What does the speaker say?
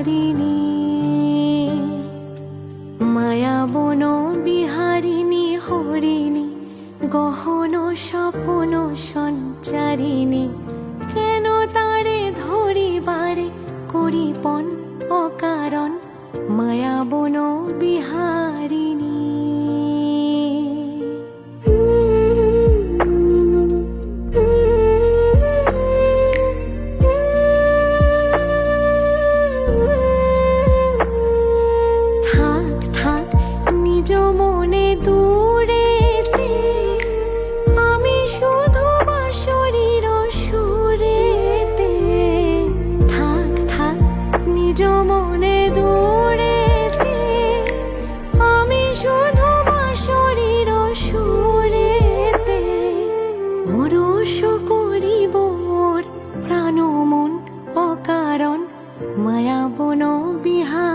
বিহারিণী, মায়া বন বিহারিণী হরিণী, গহন স্বপ্ন সঞ্চারিণী, কেন তারে ধরিবারে করিপন অকারণ, মায়া বন বিহারিণী। নিজ মনে দূরেতে আমি শুধু বাঁশরীর সুরেতে, থাক থাক নিজ মনে দূরেতে আমি শুধু বাঁশরীর সুরেতে, পরশ করিব ওর প্রাণ মন অকারণ, মায়া বন বিহার।